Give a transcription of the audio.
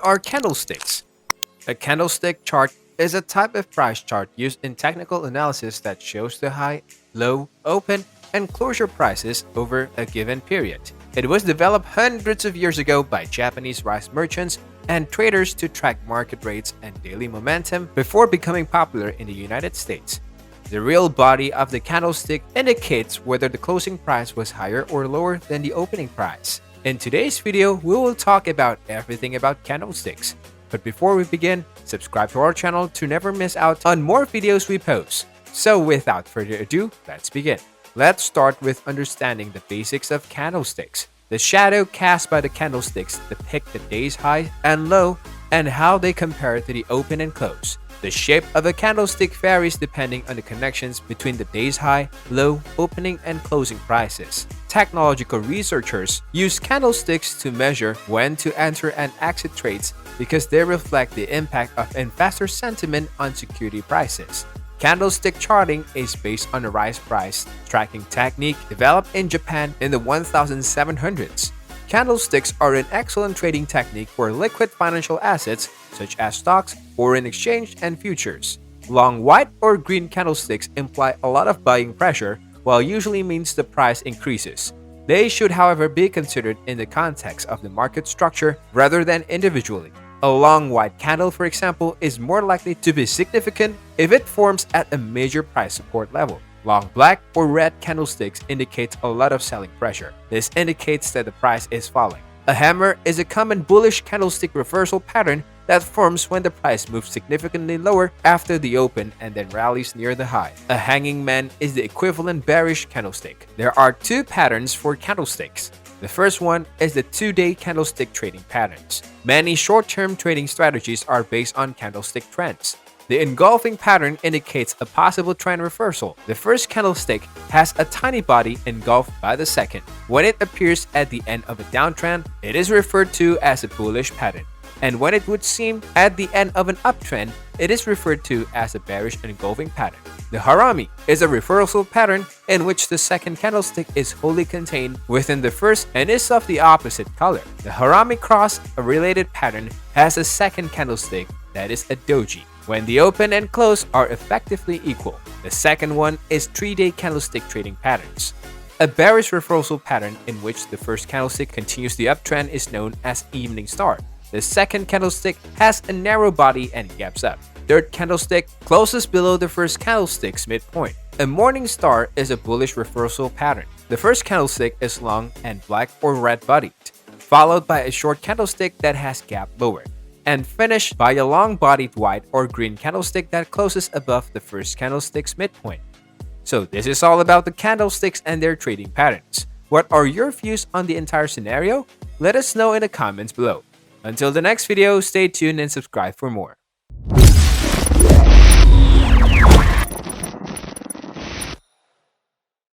What are candlesticks? A candlestick chart is a type of price chart used in technical analysis that shows the high, low, open, and closure prices over a given period. It was developed hundreds of years ago by Japanese rice merchants and traders to track market rates and daily momentum before becoming popular in the United States. The real body of the candlestick indicates whether the closing price was higher or lower than the opening price. In today's video, we will talk about everything about candlesticks. But before we begin, subscribe to our channel to never miss out on more videos we post. So without further ado, let's begin. Let's start with understanding the basics of candlesticks. The shadow cast by the candlesticks depict the day's high and low and how they compare to the open and close. The shape of a candlestick varies depending on the connections between the day's high, low, opening, and closing prices. Technological researchers use candlesticks to measure when to enter and exit trades because they reflect the impact of investor sentiment on security prices. Candlestick charting is based on a rice price tracking technique developed in Japan in the 1700s. Candlesticks are an excellent trading technique for liquid financial assets such as stocks, foreign exchange, and futures. Long white or green candlesticks imply a lot of buying pressure, while usually means the price increases. They should, however, be considered in the context of the market structure rather than individually. A long white candle, for example, is more likely to be significant if it forms at a major price support level. Long black or red candlesticks indicates a lot of selling pressure. This indicates that the price is falling. A hammer is a common bullish candlestick reversal pattern that forms when the price moves significantly lower after the open and then rallies near the high. A hanging man is the equivalent bearish candlestick. There are two patterns for candlesticks. The first one is the 2-day candlestick trading patterns. Many short-term trading strategies are based on candlestick trends. The engulfing pattern indicates a possible trend reversal. The first candlestick has a tiny body engulfed by the second. When it appears at the end of a downtrend, it is referred to as a bullish pattern. And when it would seem at the end of an uptrend, it is referred to as a bearish engulfing pattern. The harami is a reversal pattern in which the second candlestick is wholly contained within the first and is of the opposite color. The harami cross, a related pattern, has a second candlestick that is a doji, when the open and close are effectively equal. The second one is 3-day candlestick trading patterns. A bearish reversal pattern in which the first candlestick continues the uptrend is known as evening star. The second candlestick has a narrow body and gaps up. Third candlestick closes below the first candlestick's midpoint. A morning star is a bullish reversal pattern. The first candlestick is long and black or red bodied, followed by a short candlestick that has gap lower, and finished by a long-bodied white or green candlestick that closes above the first candlestick's midpoint. So this is all about the candlesticks and their trading patterns. What are your views on the entire scenario? Let us know in the comments below. Until the next video, stay tuned and subscribe for more.